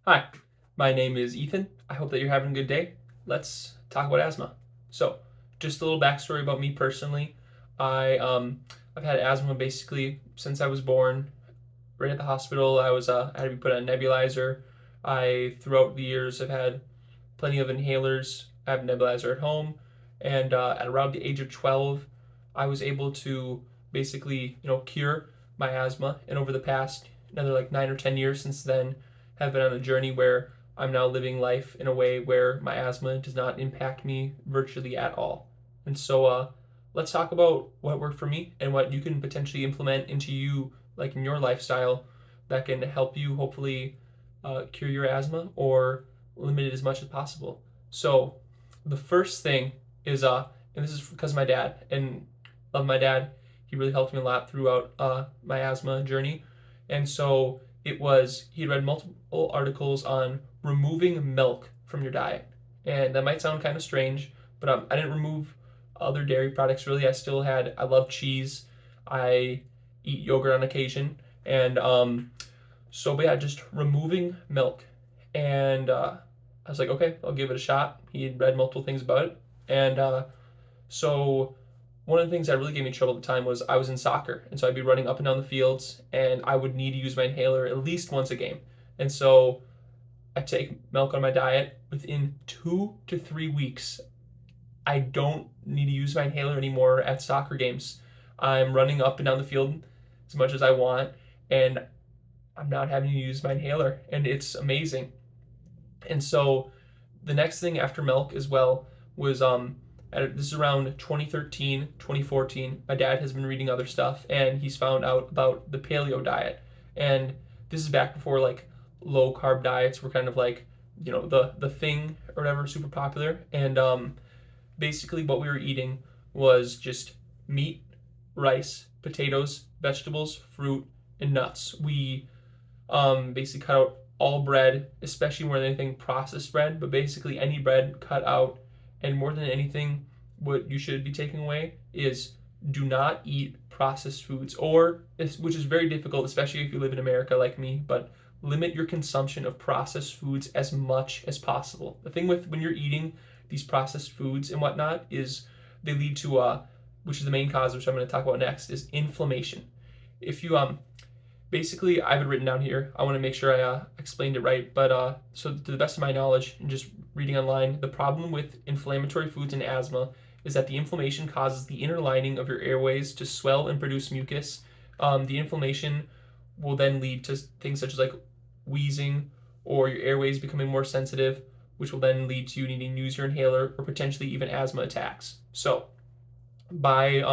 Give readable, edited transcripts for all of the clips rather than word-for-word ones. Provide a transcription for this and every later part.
Hi, my name is Ethan. I hope that you're having a good day. Let's talk about asthma. So, just a little backstory about me personally. I've had asthma basically since I was born. Right at the hospital, I had to be put on a nebulizer. I throughout the years have had plenty of inhalers. I have a nebulizer at home, and at around the age of 12, I was able to basically cure my asthma. And over the past another like 9 or 10 years since then, have been on a journey where I'm now living life in a way where my asthma does not impact me virtually at all. And so, let's talk about what worked for me and what you can potentially implement into you, like in your lifestyle, that can help you hopefully cure your asthma or limit it as much as possible. So the first thing is and this is because of my dad, and love my dad. He really helped me a lot throughout my asthma journey, and so he read multiple articles on removing milk from your diet, and that might sound kind of strange, but I didn't remove other dairy products really. I love cheese. I eat yogurt on occasion, and so but yeah, just removing milk, and I was like, okay, I'll give it a shot. He had read multiple things about it, and so one of the things that really gave me trouble at the time was I was in soccer, and so I'd be running up and down the fields, and I would need to use my inhaler at least once a game, and so I take milk on my diet. Within 2 to 3 weeks, I don't need to use my inhaler anymore at soccer games. I'm running up and down the field as much as I want, and I'm not having to use my inhaler, and it's amazing. And so the next thing after milk as well was this is around 2013, 2014. My dad has been reading other stuff, and he's found out about the paleo diet. And this is back before like low carb diets were kind of like the thing or whatever, super popular. And basically what we were eating was just meat, rice, potatoes, vegetables, fruit, and nuts. We basically cut out all bread, especially more than anything processed bread, but basically any bread cut out. And more than anything, what you should be taking away is do not eat processed foods, or which is very difficult, especially if you live in America like me, but limit your consumption of processed foods as much as possible. The thing with when you're eating these processed foods and whatnot is they lead to which is the main cause, which I'm going to talk about next, is inflammation. If you basically I have it written down here. I want to make sure I explained it right. But so to the best of my knowledge and just reading online, the problem with inflammatory foods and asthma is that the inflammation causes the inner lining of your airways to swell and produce mucus. The inflammation will then lead to things such as like wheezing or your airways becoming more sensitive, which will then lead to you needing to use your inhaler or potentially even asthma attacks. So by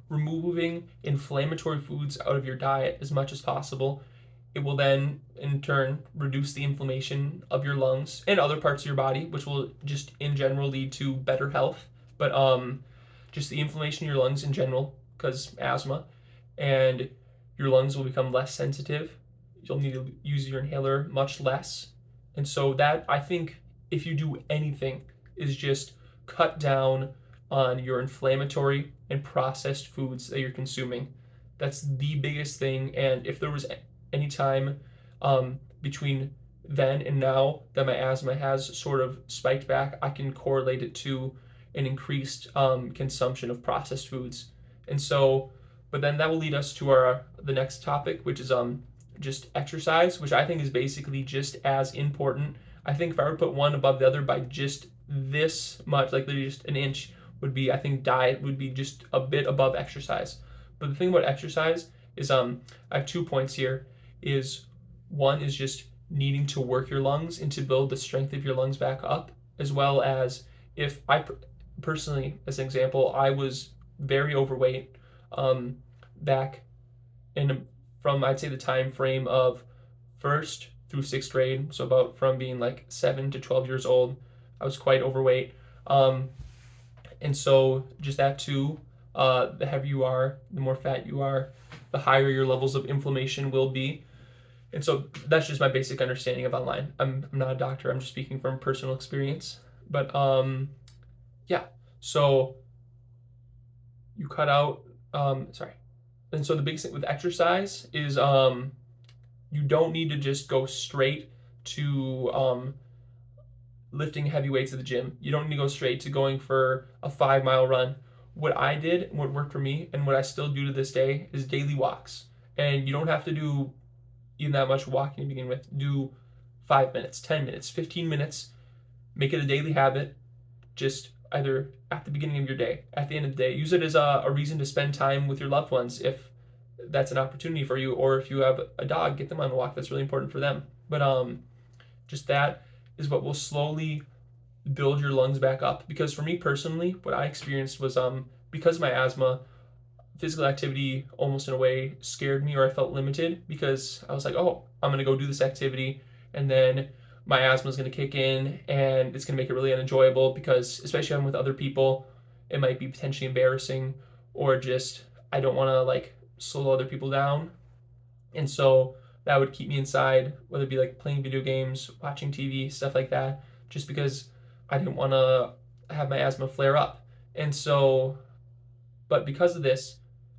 removing inflammatory foods out of your diet as much as possible, it will then in turn reduce the inflammation of your lungs and other parts of your body, which will just in general lead to better health. But just the inflammation in your lungs in general, because asthma, and your lungs will become less sensitive. You'll need to use your inhaler much less. And so that I think if you do anything is just cut down on your inflammatory and processed foods that you're consuming. That's the biggest thing. And if there was any time between then and now that my asthma has sort of spiked back, I can correlate it to an increased consumption of processed foods. And so, but then that will lead us to our the next topic, which is just exercise, which I think is basically just as important. I think if I were to put one above the other by just this much, like literally just an inch, would be I think diet would be just a bit above exercise. But the thing about exercise is I have 2 points here. Is one is just needing to work your lungs and to build the strength of your lungs back up, as well as if I personally, as an example, I was very overweight um, back in from I'd say the time frame of first through sixth grade, so about from being like 7 to 12 years old, I was quite overweight. Um, and so just that too, the heavier you are, the more fat you are, the higher your levels of inflammation will be. And so that's just my basic understanding of online. I'm not a doctor. I'm just speaking from personal experience. But yeah. So you cut out. Sorry. And so the biggest thing with exercise is you don't need to just go straight to lifting heavy weights at the gym. You don't need to go straight to going for a 5 mile run. What I did, what worked for me, and what I still do to this day is daily walks. And you don't have to do even that much walking to begin with. Do 5 minutes, 10 minutes, 15 minutes. Make it a daily habit. Just either at the beginning of your day, at the end of the day. Use it as a reason to spend time with your loved ones if that's an opportunity for you. Or if you have a dog, get them on a walk. That's really important for them. But just that is what will slowly build your lungs back up. Because for me personally, what I experienced was because of my asthma, physical activity almost in a way scared me, or I felt limited because I was like, oh, I'm gonna go do this activity and then my asthma is gonna kick in and it's gonna make it really unenjoyable because especially if I'm with other people, it might be potentially embarrassing or just I don't want to like slow other people down, and so that would keep me inside, whether it be like playing video games, watching TV, stuff like that, just because I didn't want to have my asthma flare up. And so, but because of this,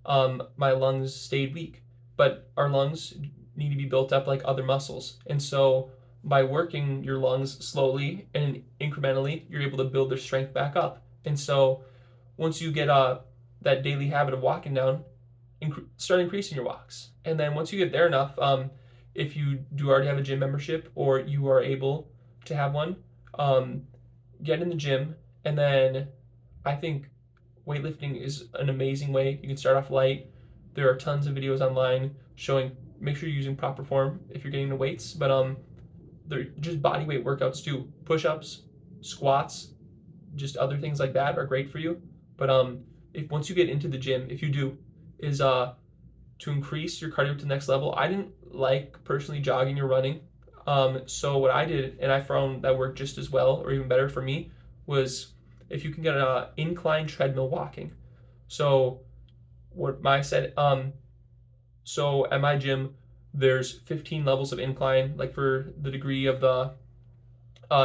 my lungs stayed weak. But our lungs need to be built up like other muscles. And so, by working your lungs slowly and incrementally, you're able to build their strength back up. And so, once you get that daily habit of walking down, start increasing your walks. And then once you get there enough, if you do already have a gym membership or you are able to have one, um, get in the gym. And then I think weightlifting is an amazing way. You can start off light. There are tons of videos online showing. Make sure you're using proper form if you're getting the weights. But they're just body weight workouts too. Push-ups, squats, just other things like that are great for you. But if once you get into the gym, if you do, is to increase your cardio to the next level. I didn't like personally jogging or running. So what I did, and I found that worked just as well or even better for me, was if you can get an incline treadmill walking. So what my said, so at my gym, there's 15 levels of incline, like for the degree of the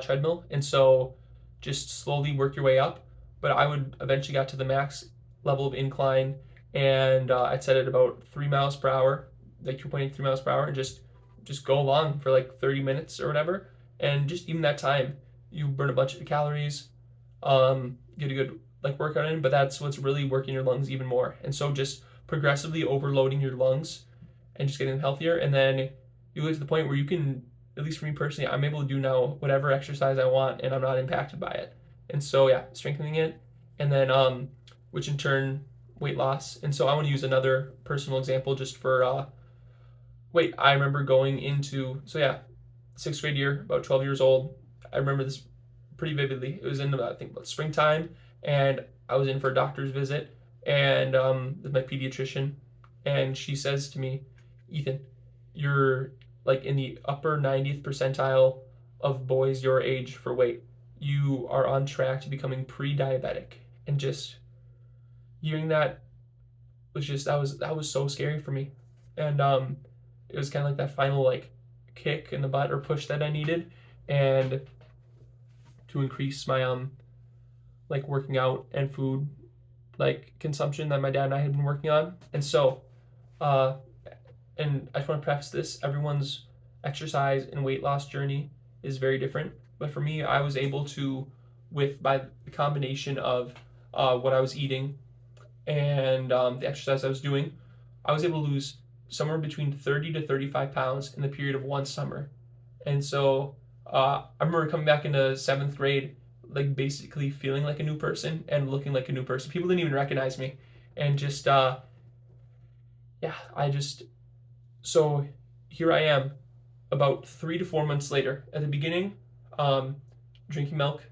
treadmill, and so just slowly work your way up. But I would eventually got to the max level of incline, and I'd set it about 3 miles per hour, like 2.8 3 miles per hour, and just go along for like 30 minutes or whatever. And just even that time, you burn a bunch of calories, get a good like workout in. But that's what's really working your lungs even more. And so just progressively overloading your lungs and just getting them healthier, and then you get to the point where you can, at least for me personally, I'm able to do now whatever exercise I want and I'm not impacted by it. And so yeah, strengthening it, and then which in turn weight loss. And so I want to use another personal example just for wait, I remember going into, so yeah, sixth grade year, about 12 years old. I remember this pretty vividly. It was in I think about springtime, and I was in for a doctor's visit, and with my pediatrician, and she says to me, Ethan, you're like in the upper 90th percentile of boys your age for weight. You are on track to becoming pre-diabetic. And just hearing that was just that was so scary for me. And it was kind of like that final like kick in the butt or push that I needed, and to increase my like working out and food like consumption that my dad and I had been working on. And so uh and I just want to preface this, everyone's exercise and weight loss journey is very different. But for me, I was able to, with by the combination of what I was eating and the exercise I was doing, I was able to lose somewhere between 30 to 35 pounds in the period of one summer. And so I remember coming back into seventh grade, like basically feeling like a new person and looking like a new person. People didn't even recognize me. And just, yeah, I just, so here I am about 3 to 4 months later. At the beginning, um, drinking milk,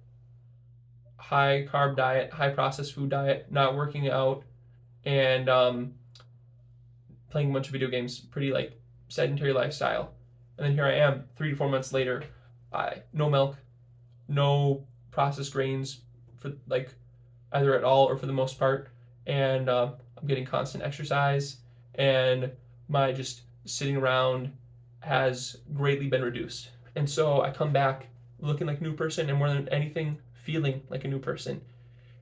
high carb diet, high processed food diet, not working out, and playing a bunch of video games, pretty like sedentary lifestyle. And then here I am 3 to 4 months later, no milk, no processed grains for like either at all or for the most part, and I'm getting constant exercise, and my just sitting around has greatly been reduced. And so I come back looking like a new person, and more than anything, feeling like a new person.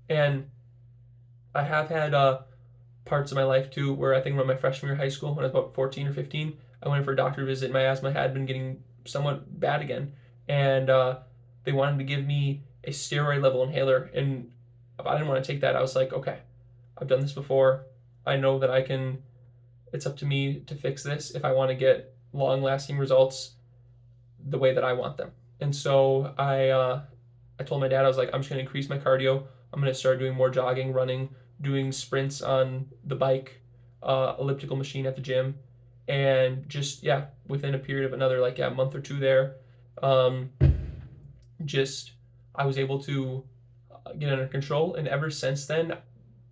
And I have had parts of my life too where I think around my freshman year of high school, when I was about 14 or 15, I went in for a doctor visit. My asthma had been getting somewhat bad again, and they wanted to give me a steroid level inhaler, and I didn't want to take that. I was like, okay, I've done this before. I know that I can. It's up to me to fix this if I want to get long lasting results the way that I want them. And so I told my dad, I was like, I'm just gonna increase my cardio. I'm gonna start doing more jogging, running, doing sprints on the bike, elliptical machine at the gym, and just yeah, within a period of another like yeah month or two there, um, just I was able to get under control. And ever since then,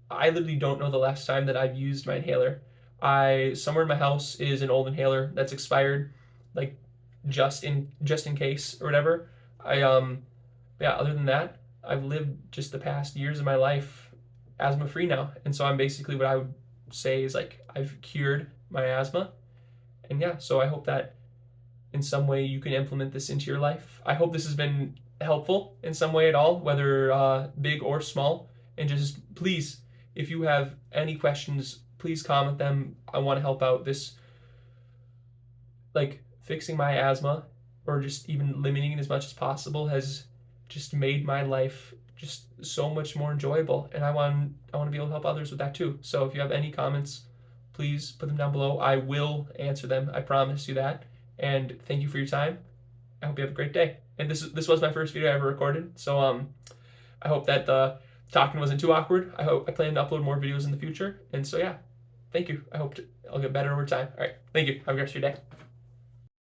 I literally don't know the last time that I've used my inhaler. I somewhere in my house is an old inhaler that's expired, like just in case or whatever. I yeah, other than that, I've lived just the past years of my life asthma free now. And so I'm basically what I would say is like I've cured my asthma. And yeah, so I hope that in some way you can implement this into your life. I hope this has been helpful in some way at all, whether big or small. And just please, if you have any questions, please comment them. I want to help out. This like fixing my asthma or just even limiting it as much as possible has just made my life just so much more enjoyable, and I want to be able to help others with that too. So if you have any comments, please put them down below. I will answer them, I promise you that. And thank you for your time. I hope you have a great day. And this was my first video I ever recorded, so I hope that the talking wasn't too awkward. I plan to upload more videos in the future, and so yeah, thank you. I'll get better over time. All right, thank you. Have a great rest of your day.